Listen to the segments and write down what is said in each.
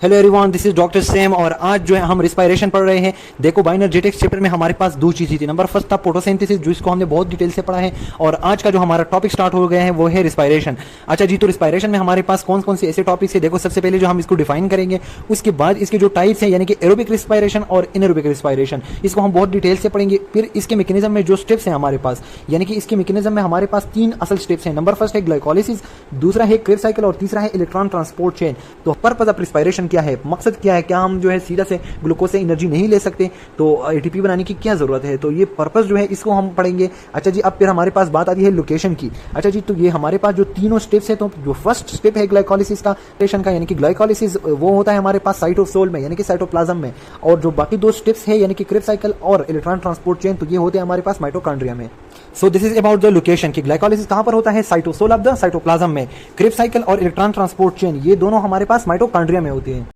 Hello everyone, this is doctor same और आज जो है हम रिस्पायरेशन पढ़ रहे हैं। देखो बायोएनर्जेटिक्स चैप्टर में हमारे पास दो चीज़ें थी। नंबर फर्स्ट था फोटोसिंथेसिस, जिसको हमने बहुत डिटेल से पढ़ा है, और आज का जो हमारा टॉपिक स्टार्ट हो गया है वो है रिस्पायरेशन। अच्छा जी, तो रिस्पायरेशन में हमारे पास कौन कौन से ऐसे टॉपिक्स है? देखो, सबसे पहले जो हम इसको डिफाइन करेंगे, उसके बाद इसके जो टाइप्स हैं यानी कि एरोबिक रिस्पायरेशन और इनएरोबिक रिस्पायरेशन, इसको हम बहुत डिटेल से पढ़ेंगे। फिर इसके मैकेनिज्म में जो स्टेप्स हैं हमारे पास, यानी कि इसके मैकेनिज्म में हमारे पास तीन असल स्टेप्स हैं। नंबर फर्स्ट है ग्लाइकोलिसिस, दूसरा है क्रेब्स साइकिल और तीसरा है इलेक्ट्रॉन ट्रांसपोर्ट चेन। तो पर्पस ऑफ रिस्पायरेशन क्या है, मकसद क्या है, क्या हम जो है सीधा से ग्लूकोज से एनर्जी नहीं ले सकते, तो एटीपी बनाने की क्या जरूरत है, तो ये पर्पस जो है इसको हम पढ़ेंगे। अच्छा जी, अब फिर हमारे पास बात आती है लोकेशन की। अच्छा जी, तो ये हमारे पास जो तीनों स्टेप्स है, तो जो फर्स्ट स्टेप है ग्लाइकोलिसिस का, यानी कि ग्लाइकोलिसिस वो होता है हमारे पास साइटोसोल में यानी कि साइटोप्लाज्म में, और जो बाकी दो स्टेप्स है यानी कि क्रेब्स साइकिल और इलेक्ट्रॉन ट्रांसपोर्ट चेन, तो ये होते हैं हमारे पास माइटोकॉन्ड्रिया में। So this is about the location कि ग्लाइकोलिसिस कहां पर होता है, साइटोसोल ऑफ द साइटोप्लाज्म में। क्रेब्स साइकिल और इलेक्ट्रॉन ट्रांसपोर्ट चेन ये दोनों हमारे पास माइटोकॉन्ड्रिया में होते हैं।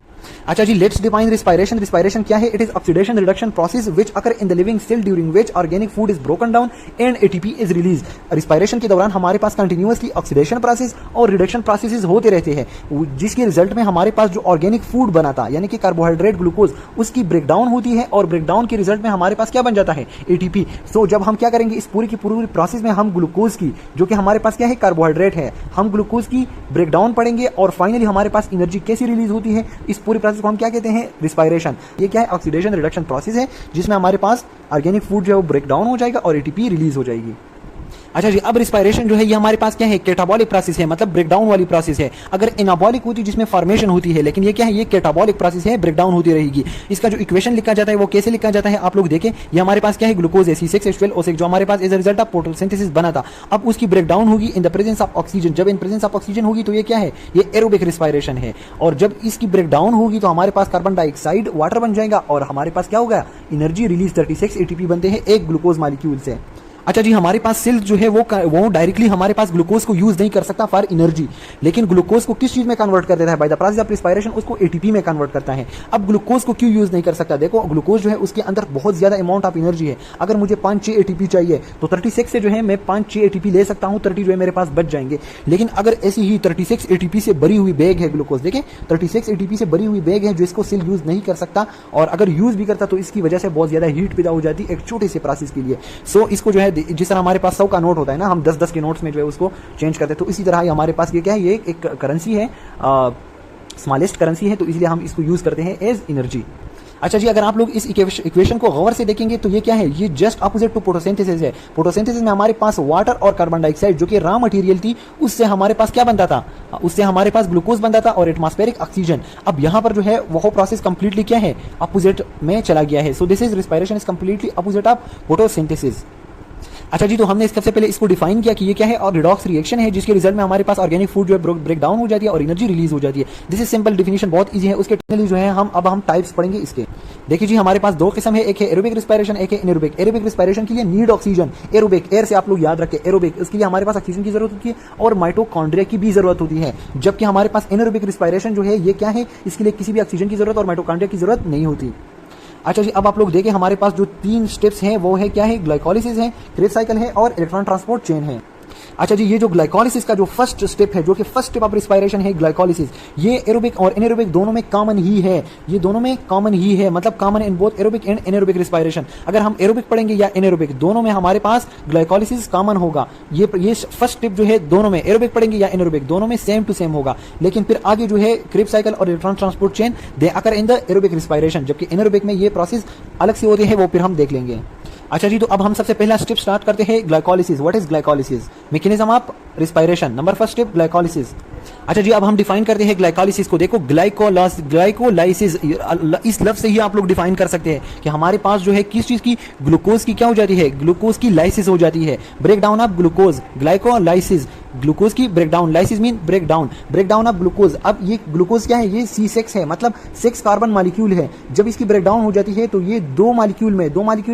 अच्छा जी, लेट्स डिफाइन रिस्पायरेशन। रिस्पायरेशन क्या है? It is oxidation reduction process which occur in the living cell during which organic food is broken down and ATP is release. Respiration के दौरान हमारे पास कंटिन्यूअसली ऑक्सीडेशन प्रोसेस और रिडक्शन प्रोसेसेस होते रहते हैं, जिसके रिजल्ट में हमारे पास जो ऑर्गेनिक फूड बना था यानी कि कार्बोहाइड्रेट ग्लूकोज, उसकी ब्रेकडाउन होती है, और ब्रेकडाउन के रिजल्ट में हमारे पास क्या बन जाता है, एटीपी। सो जब हम क्या करेंगे, इस पूरी की पूरी प्रोसेस में हम ग्लूकोज की, जो कि हमारे पास क्या है, कार्बोहाइड्रेट है, हम ग्लूकोज की ब्रेकडाउन पढ़ेंगे, और फाइनली हमारे पास एनर्जी कैसी रिलीज होती है, इस पूरी प्रोसेस को हम क्या कहते हैं, रिस्पायरेशन। ये क्या है, ऑक्सीडेशन रिडक्शन प्रोसेस है, जिसमें हमारे पास ऑर्गेनिक फूड जो है वो ब्रेक डाउन हो जाएगा और एटीपी रिलीज हो जाएगी। अच्छा जी, अब रिस्पायरेशन जो है ये हमारे पास क्या है, कैटाबॉलिक प्रोसेस है, मतलब ब्रेकडाउन वाली प्रोसेस है। अगर एनाबॉलिक होती जिसमें फॉर्मेशन होती है, लेकिन ये क्या है, ये कैटाबॉलिक प्रोसेस है, ब्रेकडाउन होती रहेगी। इसका जो इक्वेशन लिखा जाता है वो कैसे लिखा जाता है, आप लोग देखें। ये हमारे पास क्या है, ग्लूकोज है C6H12O6, जो हमारे पास as a result of photosynthesis बना था। अब उसकी ब्रेकडाउन होगी in the presence of oxygen. जब इन प्रेजेंस ऑफ ऑक्सीजन होगी तो ये क्या है, ये एरोबिक रिस्पायरेशन है। और जब इसकी ब्रेकडाउन होगी तो हमारे पास कार्बन डाइऑक्साइड वाटर बन जाएगा, और हमारे पास क्या होगा, एनर्जी रिलीज 36 एटीपी बनते हैं एक ग्लूकोज मॉलिक्यूल से। अच्छा जी, हमारे पास सेल जो है वो डायरेक्टली हमारे पास ग्लूकोज को यूज नहीं कर सकता फॉर एनर्जी, लेकिन ग्लूकोज को किस चीज में कन्वर्ट कर देता है, by the process of respiration उसको एटीपी में कन्वर्ट करता है। अब ग्लूकोज को क्यों यूज नहीं कर सकता? देखो, ग्लूकोज जो है उसके अंदर बहुत ज्यादा अमाउंट ऑफ एनर्जी है। अगर मुझे 5-6 एटीपी चाहिए तो 36 से जो है मैं 5-6 एटीपी ले सकता हूं, 30 जो है मेरे पास बच जाएंगे। लेकिन अगर ऐसी ही 36 एटीपी से भरी हुई बैग है ग्लूकोज, देखें 36 एटीपी से भरी हुई बैग है जो इसको सेल यूज नहीं कर सकता, और अगर यूज भी करता तो इसकी वजह से बहुत ज्यादा हीट पैदा हो जाती एक छोटे से प्रोसेस के लिए। सो इसको जो है, जिस तरह हमारे पास 100 का नोट होता है ना, हम 10-10 के नोट्स में जो है उसको चेंज करते हैं, तो इसी तरह ही हमारे पास ये क्या है, ये एक करेंसी है, स्मॉलेस्ट करेंसी है, तो इसलिए हम इसको यूज करते हैं एज एनर्जी। अच्छा जी, अगर आप लोग इस इक्वेशन को गौर से देखेंगे तो ये क्या है, ये जस्ट अपोजिट टू फोटोसिंथेसिस है। फोटोसिंथेसिस में हमारे पास वाटर और कार्बन डाइऑक्साइड जो कि रॉ मटेरियल थी, उससे हमारे पास क्या बनता था, उससे हमारे पास ग्लूकोज बनता था और एटमॉस्फेरिक ऑक्सीजन। अब यहां पर जो है वो प्रोसेस कंप्लीटली क्या है, अपोजिट में चला गया है। सो this is respiration is completely opposite of photosynthesis. अच्छा जी, तो हमने सबसे पहले इसको डिफाइन किया कि ये क्या है, और रिडॉक्स रिएक्शन है, जिसके रिजल्ट में हमारे पास ऑर्गेनिक फूड जो है ब्रेक डाउन हो जाती है और एनर्जी रिलीज हो जाती है। दिस इज सिंपल डेफिनेशन, बहुत इजी है। उसके टेक्निकली जो है हम टाइप्स पढ़ेंगे इसके। देखिए जी, हमारे पास दो किस्म है, एक है एरोबिक रिस्पायरेशन, एक है इनएरोबिक। एरोबिक रिस्पायरेशन के लिए नीड ऑक्सीजन, एरोबिक एयर से आप लोग याद रखें, एरोबिक उसके लिए हमारे पास ऑक्सीजन की जरूरत होती है और माइटोकॉन्ड्रिया की भी जरूरत होती है। जबकि हमारे पास इनएरोबिक रिस्पायरेशन जो है ये क्या है, इसके लिए किसी भी ऑक्सीजन की जरूरत और माइटोकॉन्ड्रिया की जरूरत नहीं होती। अच्छा जी, अब आप लोग देखें हमारे पास जो तीन स्टेप्स हैं वो है क्या है, ग्लाइकोलिसिस है, क्रेब्स साइकिल है और इलेक्ट्रॉन ट्रांसपोर्ट चेन है। अच्छा जी, ये जो ग्लाइकोलिसिस का जो फर्स्ट स्टेप है, जो कि फर्स्ट स्टेप ऑफ रिस्पायरेशन है ग्लाइकोलिसिस, ये एरोबिक और इनएरोबिक दोनों में कॉमन ही है। ये दोनों में कॉमन ही है, मतलब common in both aerobic and anaerobic respiration. अगर हम एरोबिक पढ़ेंगे या इनएरोबिक, दोनों में हमारे पास ग्लाइकोलिसिस कॉमन होगा। ये फर्स्ट स्टेप जो है दोनों में, एरोबिक पढ़ेंगे या इनएरोबिक, दोनों में सेम टू सेम होगा। लेकिन फिर आगे जो है क्रेब्स साइकिल और electron transport chain, they occur in the aerobic respiration, जबकि इनएरोबिक में ये प्रोसेस अलग से होती है, वो फिर हम देख लेंगे। अच्छा जी, तो अब हम सबसे पहला स्टेप स्टार्ट करते हैं glycolysis. What is glycolysis? Mechanism of respiration. Number first step glycolysis. अच्छा जी, अब हम डिफाइन करते हैं ग्लाइकोलिसिस को। देखो, ग्लाइकोलाइसिस इस लफ्ज से ही आप लोग डिफाइन कर सकते हैं कि हमारे पास जो है किस चीज की, ग्लूकोज की क्या हो जाती है, ग्लूकोज की लाइसिस हो जाती है, break down of glucose, glycolysis, glucose की breakdown, lysis mean breakdown of glucose. अब ये ग्लूकोज क्या है, ये C6 है, मतलब 6 कार्बन मॉलिक्यूल है। जब इसकी ब्रेकडाउन हो जाती है तो ये दो मॉलिक्यूल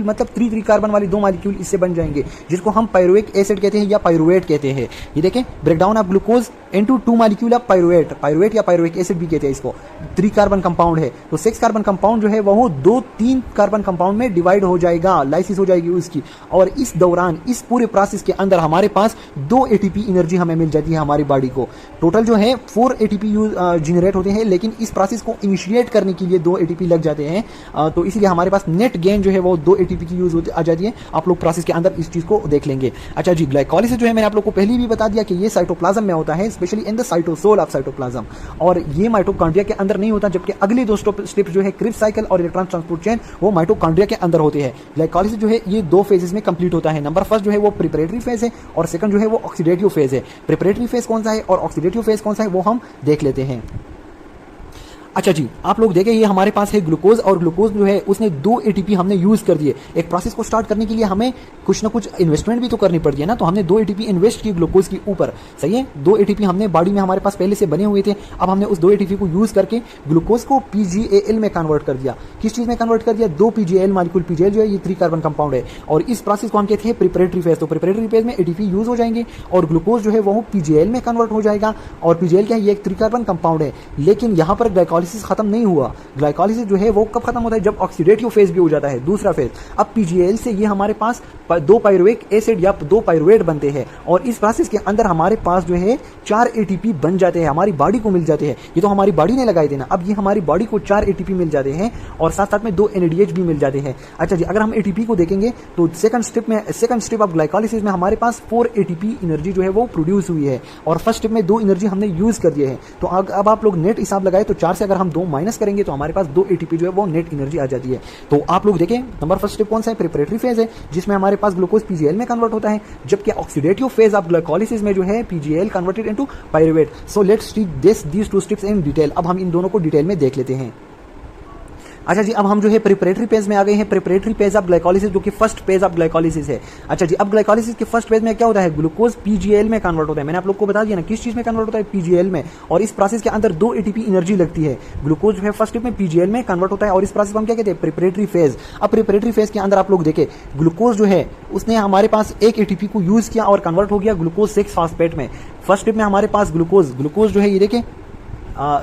मतलब 3 कार्बन वाली दो मॉलिक्यूल इससे बन जाएंगे, जिसको हम पायरुवेट एसिड कहते हैं या पायरुवेट कहते हैं। ये देखें, breakdown of glucose into 2 molecule of pyruvate या पायरुविक एसिड भी कहते हैं इसको। 3 कार्बन कंपाउंड है, तो 6 कार्बन कंपाउंड जो है वो 2-3 कार्बन कंपाउंड में डिवाइड हो जाएगा, लाइसिस हो जाएगी उसकी। और इस दौरान इस पूरे प्रोसेस के अंदर हमारे पास 2 एटीपी एनर्जी एनर्जी हमें मिल जाती है हमारी बॉडी को। टोटल जो है 4 ATP जनरेट होते हैं, लेकिन इस प्रोसेस को इनिशिएट करने के लिए 2 ATP लग जाते हैं। तो इसीलिए हमारे पास नेट गेन जो है वो 2 ATP की यूज आ जाती है। आप लोग प्रोसेस के अंदर इस चीज को देख लेंगे। अच्छा जी, ग्लाइकोलिसिस जो है मैंने आप लोग को पहले भी बता दिया कि ये साइटोप्लाज्म में होता है, specially in the cytosol of cytoplasm, और ये माइटोकॉन्ड्रिया के अंदर नहीं होता, जबकि अगले 2 स्टेप्स जो है क्रिब्स साइकिल और इलेक्ट्रॉन ट्रांसपोर्ट चेन वो माइटोकॉन्ड्रिया के अंदर होते हैं। ग्लाइकोलिसिस जो है ये 2 फेजेस में कंप्लीट होता है। नंबर फर्स्ट जो है वो प्रिपरेटरी फेज है और सेकंड जो है वो ऑक्सीडेटिव फेज है। प्रिपरेटरी फेज कौन सा है और ऑक्सीडेटिव फेज कौन सा है वो हम देख लेते हैं। अच्छा जी, आप लोग देखें ये हमारे पास है ग्लूकोज, और ग्लूकोज जो है उसने 2 ATP हमने यूज कर दिए। एक प्रोसेस को स्टार्ट करने के लिए हमें कुछ ना कुछ इन्वेस्टमेंट भी तो करनी पड़ती है ना, तो हमने 2 ATP इन्वेस्ट की ग्लूकोज के ऊपर, सही है। 2 ATP हमने बॉडी में हमारे पास पहले से बने हुए थे, अब हमने उस 2 ATP को यूज करके ग्लूकोज को PGAL में कन्वर्ट कर दिया। किस चीज में कन्वर्ट कर दिया? 2 PGAL मॉलिक्यूल। PGAL जो है ये 3 कार्बन कंपाउंड है, और इस प्रोसेस को हम कहते हैं प्रिपरेटरी फेज। तो प्रिपरेटरी फेज में ATP यूज हो जाएंगे और ग्लूकोज जो है वो PGAL में कन्वर्ट हो जाएगा। और PGAL क्या है? ये एक 3 कार्बन कंपाउंड है। लेकिन यहाँ पर ग्लाइकोलिसिस खत्म नहीं हुआ। ग्लाइकोलिसिस जो है वो कब खत्म होता है? जब ऑक्सीडेटिव फेज भी हो जाता है, दूसरा फेज। अब PGAL से ये हमारे पास 2 पायरुवेट एसिड या 2 पायरुवेट बनते हैं, और इस प्रोसेस के अंदर हमारे पास जो है 4 ATP बन जाते हैं, हमारी बॉडी को मिल जाते हैं। ये तो हमारी बॉडी ने लगाए थे ना, अब ये हमारी बॉडी को 4 ATP मिल जाते हैं, और साथ साथ में 2 NADH भी मिल जाते हैं। अच्छा जी, अगर हम ATP को देखेंगे तो सेकंड स्टेप ऑफ ग्लाइकोलिसिस में हमारे पास 4 ATP एनर्जी जो है वो प्रोड्यूस हुई है, और फर्स्ट स्टेप में 2 एनर्जी हमने यूज कर दिए हैं। तो अब आप लोग नेट हिसाब लगाए तो 4 से अगर हम 2 माइनस करेंगे तो हमारे पास 2 ATP जो है वो नेट एनर्जी आ जाती है। तो आप लोग देखें नंबर फर्स्ट स्टेप कौन सा है? प्रिपरेटरी फेज है, जिसमें हमारे पास ग्लूकोज PGAL में कन्वर्ट होता है, जबकि ऑक्सीडेटिव फेज ऑफ ग्लाइकोलिसिस में जो है PGAL converted into pyruvate. So let's see these 2 steps in detail. अब हम इन दोनों को डिटेल में देख लेते हैं। अच्छा जी, अब हम जो है प्रिपरेटरी फेज में आ गए हैं। प्रिपरेटरी फेज ऑफ ग्लाइकोलिसिस जो कि फर्स्ट फेज ऑफ ग्लाइकोलिसिस है। अच्छा जी, अब ग्लाइकोलिसिस के फर्स्ट फेज में क्या होता है? ग्लूकोज PGAL में कन्वर्ट होता है। मैंने आप लोग को बता दिया ना किस चीज में कन्वर्ट होता है? PGAL में। और इस प्रोसेस के अंदर 2 ATP एनर्जी लगती है। ग्लूकोज जो है फर्स्ट स्टेप में PGAL में कन्वर्ट होता है, और इस प्रोसेस को हम क्या कहते हैं? Preparatory phase. अब प्रिपरेटरी फेज के अंदर आप लोग देखें, ग्लूकोज जो है उसने हमारे पास 1 ATP को यूज किया और कन्वर्ट हो गया ग्लूकोज 6 फॉस्फेट में। फर्स्ट स्टेप में हमारे पास ग्लूकोज जो है ये देखें,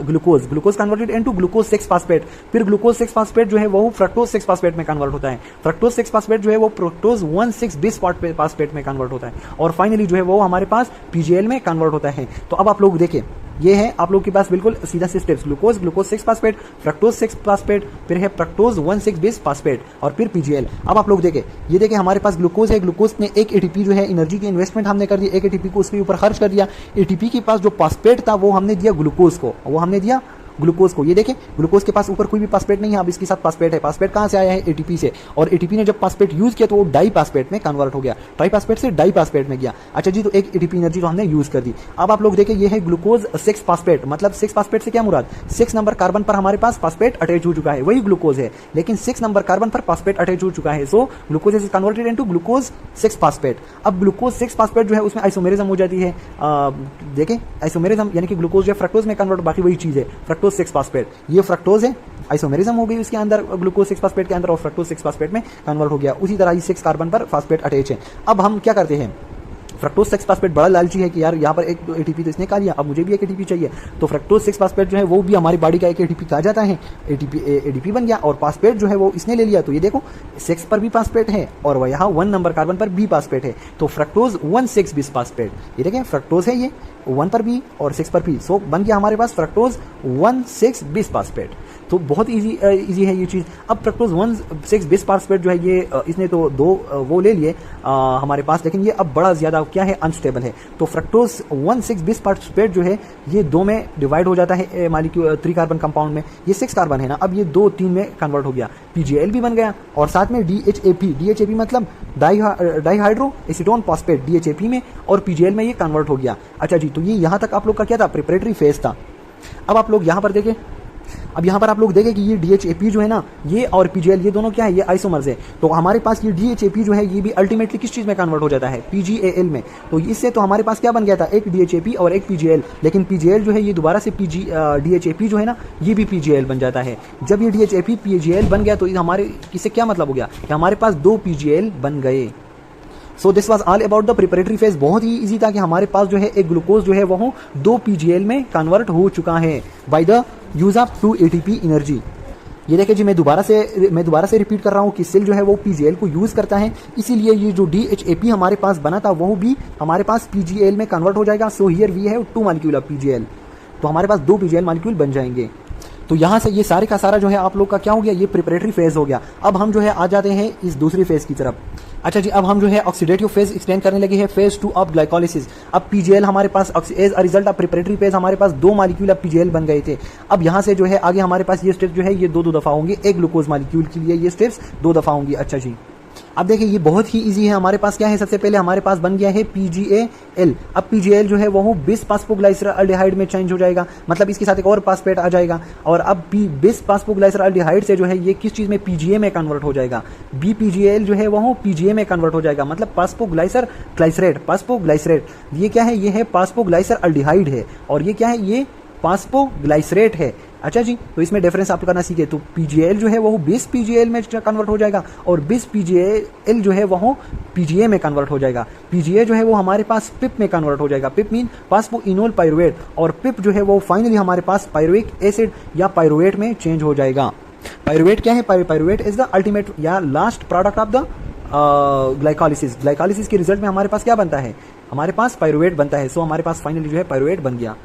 glucose converted into glucose 6 phosphate. फिर ग्लूकोज 6 फास्फेट जो है वो फ्रक्टोज 6 फास्फेट में कन्वर्ट होता है। फ्रक्टोज 6 फास्फेट जो है वो फ्रक्टोज 1,6 बिस फास्फेट में कन्वर्ट होता है, और फाइनली जो है वो हमारे पास PGAL में कन्वर्ट होता है। तो अब आप लोग देखें, ये है आप लोग के पास बिल्कुल सीधा से steps, glucose 6 phosphate, fructose 6 phosphate, फिर है फ्रक्टोज 1,6 बिस फास्फेट, और फिर PGAL। अब आप लोग देखें, ये देखें हमारे पास ग्लूकोज है, ग्लूकोज ने 1 ATP जो है एनर्जी की इन्वेस्टमेंट हमने कर दी, 1 ATP को उसके ऊपर खर्च कर दिया। ATP के पास जो फास्फेट था वो हमने दिया ग्लूकोज को, ये देखें ग्लूकोज के पास ऊपर कोई भी फास्फेट नहीं है, अब इसके साथ फास्फेट है। फास्फेट कहां से आया है? ATP से, और ATP ने जब फास्फेट यूज किया तो वो डाइफास्फेट में कन्वर्ट हो गया, ट्राइफास्फेट से डाइफास्फेट में गया। अच्छा जी, तो 1 ATP एनर्जी तो हमने यूज कर दी। अब आप लोग देखें, ये है ग्लूकोज 6 फास्फेट। मतलब 6 फास्फेट से क्या मुराद? 6 नंबर कार्बन पर हमारे पास फास्फेट अटैच हो चुका है, वही ग्लूकोज है, लेकिन 6 नंबर कार्बन पर फास्फेट अटैच हो चुका है। So glucose is converted into glucose 6 phosphate. अब ग्लूकोज 6 फास्फेट जो है उसमें आइसोमेरिज्म हो जाती है। देखें आइसोमेरिज्म यानी कि ग्लूकोज जो है फ्रक्टोज में कन्वर्ट, बाकी वही चीज है, फ्रक्टोज 6 फास्फेट। ये फ्रक्टोज है, आइसोमेरिज्म हो गई उसके अंदर ग्लूकोज 6 फास्फेट के अंदर, और फ्रक्टोज 6 फास्फेट में कन्वर्ट हो गया। उसी तरह ये 6 कार्बन पर फास्फेट अटैच है। अब हम क्या करते हैं? फ्रक्टोज 6 फास्फेट बड़ा लालची है कि यार यहाँ पर 1 ATP तो इसने खा लिया, अब मुझे भी 1 ATP चाहिए। तो फ्रक्टोज 6 फास्फेट जो है वो भी हमारी बॉडी का 1 ATP खा जाता है, ADP बन गया, और फास्फेट जो है वो इसने ले लिया। तो ये देखो 6 पर भी फास्फेट है, और वह यहाँ 1 नंबर कार्बन पर भी फास्फेट है, तो फ्रक्टोज 1,6 बिस फास्फेट। ये देखें फ्रक्टोज है ये 1 पर भी और 6 पर भी, सो बन गया हमारे पास फ्रक्टोज 1,6 बिस फास्फेट। तो बहुत इजी है ये चीज़। अब फ्रक्टोज 1,6 बिस फास्फेट जो है ये इसने तो 2 वो ले लिए हमारे पास, लेकिन ये अब बड़ा ज़्यादा क्या है? अनस्टेबल है। तो फ्रक्टोज 1,6 बिस फास्फेट जो है ये 2 में डिवाइड हो जाता है मॉलिक्यूल 3 कार्बन कंपाउंड में। ये 6 कार्बन है ना, अब ये 2-3 में कन्वर्ट हो गया, PGAL भी बन गया, और साथ में DHAP मतलब डाइहाइड्रो एसीटोन फॉस्फेट DHAP में, और PGAL में ये कन्वर्ट हो गया। अच्छा जी, तो ये यहाँ तक आप लोग का क्या था? प्रिपरेटरी फेज था। अब आप लोग यहाँ पर देखें, अब यहाँ पर आप लोग देखें कि ये DHAP जो है ना, ये और PGAL ये दोनों क्या है? ये आइसोमर्स है। तो हमारे पास ये DHAP जो है ये भी अल्टीमेटली किस चीज में कन्वर्ट हो जाता है? PGAL में। तो इससे तो हमारे पास क्या बन गया था? एक DHAP और एक PGAL, लेकिन PGAL जो है ये दोबारा से DHAP जो है ना ये भी PGAL बन जाता है। जब ये DHAP PGAL बन गया तो हमारे इससे क्या मतलब हो गया कि हमारे पास 2 PGAL बन गए। So this was all about the preparatory phase. बहुत ही इजी था कि हमारे पास जो है एक ग्लूकोज जो है वो 2 PGAL में कन्वर्ट हो चुका है by the use of 2 ATP energy. ये देखिए जी, मैं दोबारा से रिपीट कर रहा हूँ कि सेल जो है वो पीजीएल को यूज करता है, इसीलिए ये जो डीएचएपी हमारे पास बना था वो भी हमारे पास पीजीएल में कन्वर्ट हो जाएगा। So here we have 2 molecule of PGAL, तो हमारे पास 2 पीजीएल मॉलिक्यूल बन जाएंगे। तो यहाँ से ये सारे का सारा जो है आप लोग का क्या हो गया, ये प्रिपरेटरी फेज हो गया। अब हम जो है आ जाते हैं इस दूसरी फेज की तरफ। अच्छा जी, अब हम जो है ऑक्सीडेटिव फेज एक्सप्लेन करने लगे हैं, फेज 2 ऑफ ग्लाइकोलिसिस। अब पीजीएल हमारे पास as a result of preparatory phase हमारे पास 2 मॉलिक्यूल ऑफ पीजीएल बन गए थे। अब यहाँ से जो है आगे हमारे पास ये स्टेप्स जो है ये 2 दफा होंगे, एक ग्लूकोज मॉलिक्यूल के लिए ये स्टेप्स 2 दफा होंगी। अच्छा जी, अब देखिए ये बहुत ही इजी है। हमारे पास क्या है, सबसे पहले हमारे पास बन गया है PGAL। अब PGAL जो है वो बिस फास्फोग्लाइसरल्डिहाइड में चेंज हो जाएगा, मतलब इसके साथ एक और फास्फेट आ जाएगा। और अब बिस फास्फोग्लाइसरल्डिहाइड से जो है ये किस चीज में, PGA में कन्वर्ट हो जाएगा। BPGAL जो है वो PGA में कन्वर्ट हो जाएगा, मतलब फास्फोग्लाइसरेट। ये क्या है, ये है फास्फोग्लाइसरल्डिहाइड है, और ये क्या है, ये फास्फोग्लाइसरेट है। अच्छा जी, तो इसमें डिफरेंस आप करना सीखे। तो PGAL जो है वो बिस PGAL में कन्वर्ट हो जाएगा, और बिस PGAL जो है वो PGA में कन्वर्ट हो जाएगा। PGA जो है वो हमारे पास पिप में कन्वर्ट हो जाएगा, पिप मीन फास्फोइनोल पाइरुवेट, और पिप जो है वो फाइनली हमारे पास पाइरुविक एसिड या पाइरुवेट में चेंज हो जाएगा। पाइरुवेट क्या है, पाइरुवेट इज द अल्टीमेट या last product of the glycolysis. Glycolysis के रिजल्ट में हमारे पास क्या बनता है, हमारे पास पाइरुवेट बनता है। सो हमारे पास फाइनली जो है पाइरुवेट बन गया।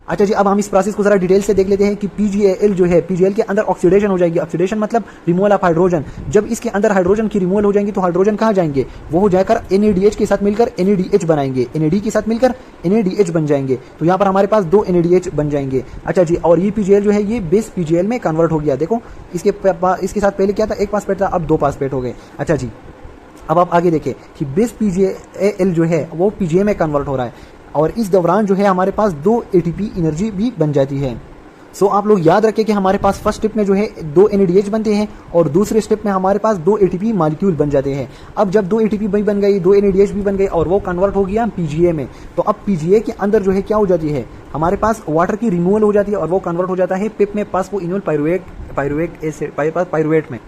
अच्छा जी, अब हम इस प्रोसेस को जरा डिटेल से देख लेते हैं कि PGAL जो है, PGAL के अंदर ऑक्सीडेशन हो जाएगी। ऑक्सीडेशन मतलब रिमूवल ऑफ हाइड्रोजन। जब इसके अंदर हाइड्रोजन की रिमूवल हो जाएंगी तो हाइड्रोजन कहाँ जाएंगे, वो हो जाकर NADH के साथ मिलकर NADH बनाएंगे, NAD के साथ मिलकर NADH बन जाएंगे। तो यहाँ पर हमारे पास 2 NADH बन जाएंगे। अच्छा जी, और ये PGAL जो है ये बिस PGAL में कन्वर्ट हो गया। देखो इसके साथ पहले क्या था, 1 फास्फेट था, अब 2 फास्फेट हो गए। अच्छा जी, अब आप आगे देखें कि बिस PGAL जो है वो PGA में कन्वर्ट हो रहा है, और इस दौरान जो है हमारे पास 2 ATP एनर्जी भी बन जाती है। सो आप लोग याद रखें कि हमारे पास फर्स्ट स्टेप में जो है 2 NADH बनते हैं, और दूसरे स्टेप में हमारे पास 2 ATP मॉलिक्यूल बन जाते हैं। अब जब 2 ATP भी बन गई, 2 NADH भी बन गए, और वो कन्वर्ट हो गया PGA में, तो अब PGA के अंदर जो है क्या हो जाती है, हमारे पास वाटर की रिमूवल हो जाती है, और वो कन्वर्ट हो जाता है पिप में फास्फोइनोल पाइरुवेट में।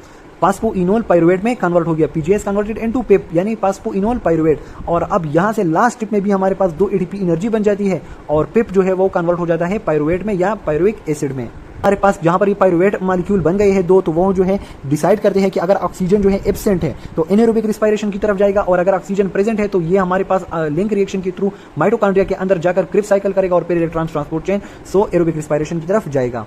फास्फोइनोल पाइरुवेट में कन्वर्ट हो गया। PGS कन्वर्टेड इनटू पिप यानी फास्फोइनोल पाइरुवेट। और अब यहाँ से लास्ट स्टेप में भी हमारे पास 2 ATP एनर्जी बन जाती है, और पिप जो है वो कन्वर्ट हो जाता है पाइरुवेट में या पाइरुविक एसिड में। हमारे पास जहां पर ये पाइरुवेट मॉलिक्यूल बन गए हैं 2, तो वो जो है डिसाइड करते हैं कि अगर ऑक्सीजन जो है एब्सेंट है तो एनारोबिक रिस्पायरेशन की तरफ जाएगा, और अगर ऑक्सीजन प्रेजेंट है तो ये हमारे पास लिंक रिएक्शन के थ्रू माइटोकॉन्ड्रिया के अंदर जाकर क्रिप्स साइकिल करेगा और फिर electron transport chain so aerobic respiration की तरफ जाएगा।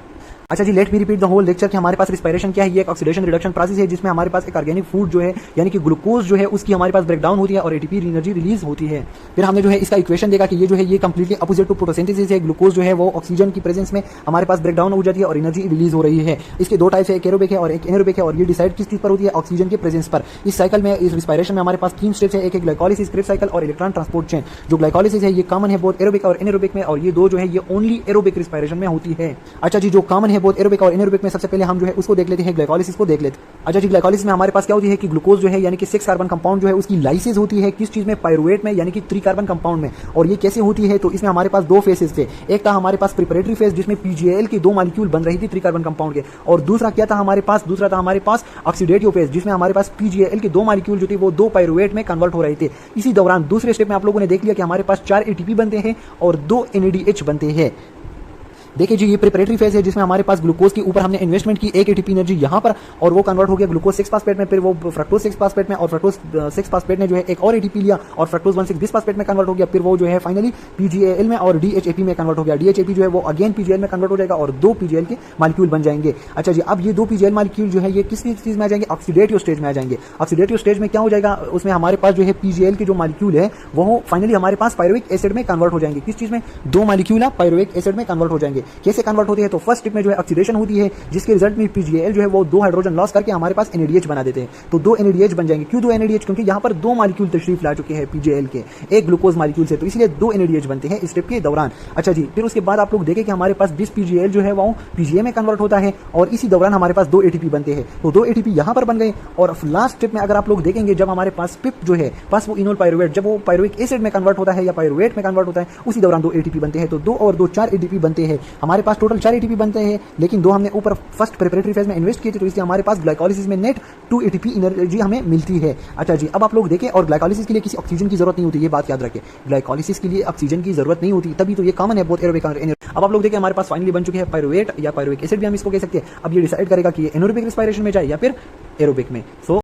अच्छा जी, let me repeat the whole lecture कि हमारे पास रिस्पायरेशन क्या है। ये एक ऑक्सीडेशन रिडक्शन प्रोसेस है जिसमें हमारे पास एक ऑर्गेनिक फूड जो है यानी कि ग्लूकोज जो है उसकी हमारे पास ब्रेकडाउन होती है और एटीपी एनर्जी रिलीज होती है। फिर हमने जो है इसका इक्वेशन देखा कि ये जो है ये कंप्लीटली अपोजिट टू फोटोसिंथेसिस है। ग्लूकोज जो है वो ऑक्सीजन की प्रेजेंस में हमारे पास ब्रेकडाउन हो जाती है और एनर्जी रिलीज हो रही है। इसके 2 टाइप्स है, एक एरोबिक है और एक एनारोबिक है, और ये डिसाइड किस चीज पर होती है, ऑक्सीजन के प्रेजेंस पर। इस साइकिल में, इस रिस्पायरेशन में हमारे पास 3 स्टेप्स है, एक ग्लाइकोलिसिस, क्रिप्स साइकिल और इलेक्ट्रॉन ट्रांसपोर्ट चेन। जो ग्लाइकोलिसिस है ये कॉमन है बोथ एरोबिक और एनारोबिक में, और ये 2 जो है ये ओनली एरोबिक रिस्पायरेशन में होती है। अच्छा जी, जो कॉमन है बोथ एरोबिक और एनारोबिक में, सबसे पहले हम जो है उसको देख लेते हैं, ग्लाइकोलिसिस को देख लेते हैं। अच्छा जी, ग्लाइकोलिसिस में हमारे पास क्या होती है कि ग्लूकोज जो है यानी कि 6 कार्बन कंपाउंड जो है उसकी लाइसिस होती है किस चीज में, पाइरुवेट में यानी कि 3 कार्बन कंपाउंड में। और ये कैसे होती है, तो इसमें हमारे पास 2 फेसेस थे। एक था हमारे पास प्रिपरेटरी फेज जिसमें PGAL की 2 मॉलिक्यूल बन रही थी 3 कार्बन कंपाउंड के, और दूसरा क्या था हमारे पास, दूसरा था हमारे पास ऑक्सीडेटिव फेज जिसमें हमारे पास PGAL की 2 मॉलिक्यूल जो थी वो 2 पाइरुवेट में कन्वर्ट हो रहे थे। इसी दौरान दूसरे स्टेप में आप लोगों ने देख लिया कि हमारे पास 4 ATP बनते हैं और 2 NADH बनते हैं। देखिए जी, ये प्रिपरेटरी फेज है जिसमें हमारे पास ग्लूकोज के ऊपर हमने इन्वेस्टमेंट की 1 ATP एनर्जी यहाँ पर, और वो कन्वर्ट हो गया ग्लूकोज 6 फास्फेट में, फिर वो फ्रक्टोज 6 फास्फेट में, और फ्रक्टोज 6 फास्फेट ने जो है एक और ATP लिया और फ्रक्टोज 1,6 बिस फास्फेट में कन्वर्ट हो गया, फिर वो जो है फाइनली PGAL में और DHAP में कन्वर्ट हो गया। DHAP जो है वो अगेन PGAL में कन्वर्ट हो जाएगा और 2 PGAL के मॉलिक्यूल बन जाएंगे। अच्छा जी, अब ये 2 PGAL मॉलिक्यूल जो है ये किस चीज में आ जाएंगे, ऑक्सीडेटिव स्टेज में आ जाएंगे। ऑक्सीडेटिव स्टेज में क्या हो जाएगा, उसमें हमारे पास जो है PGAL के जो मॉलिक्यूल है वो फाइनली हमारे पास पाइरुविक एसिड में कन्वर्ट हो जाएंगे। किस चीज में, 2 मॉलिक्यूल पाइरुविक एसिड में कन्वर्ट हो जाएंगे। कैसे कन्वर्ट होते हैं, तो फर्स्ट स्टेप में जो है ऑक्सीडेशन होती है जिसके रिजल्ट में PGAL जो है वो 2 हाइड्रोजन लॉस करके हमारे पास NADH बना देते हैं। तो 2 NADH बन जाएंगे। क्यों 2 NADH, क्योंकि यहाँ पर 2 मॉलिक्यूल तशरीफ ला चुके हैं PGAL के एक ग्लूकोज मॉलिक्यूल से, तो इसलिए 2 NADH बनते हैं इस स्टेप के दौरान। अच्छा जी, फिर उसके बाद आप लोग देखें कि हमारे पास बिस PGAL जो है वो PGA में कन्वर्ट होता है और इसी दौरान हमारे पास 2 ATP बनते हैं। तो 2 ATP यहाँ पर बन गए, और लास्ट स्टेप में अगर आप लोग देखेंगे जब हमारे पास पिप जो है फास्फोइनोल पाइरुवेट जब वो पाइरुविक एसिड में कन्वर्ट होता है या पाइरुवेट में कन्वर्ट होता है, उसी दौरान 2 ATP बनते हैं। तो 2 और 2 4 ATP बनते हैं। हमारे पास टोटल 4 एटीपी बनते हैं, लेकिन 2 हमने ऊपर फर्स्ट प्रिपरेटरी फेज में इन्वेस्ट किए थे, तो इसलिए हमारे पास ग्लाइकोलिसिस में नेट 2 एटीपी एनर्जी हमें मिलती है। अच्छा जी, अब आप लोग देखें, और ग्लाइकोलिसिस के लिए किसी ऑक्सीजन की जरूरत नहीं होती, ये बात याद रखें। ग्लाइकोलिसिस के लिए ऑक्सीजन की जरूरत नहीं होती, तभी तो ये कॉमन है बहुत एरोबिक और एनारोबिक। अब आप लोग देखें, हमारे पास फाइनली बन चुके हैं पायरुवेट या पायरुविक एसिड भी हम इसको कह सकते हैं। अब ये डिसाइड करेगा कि ये एनारोबिक रिस्पायरेशन में जाए या फिर एरोबिक में। सो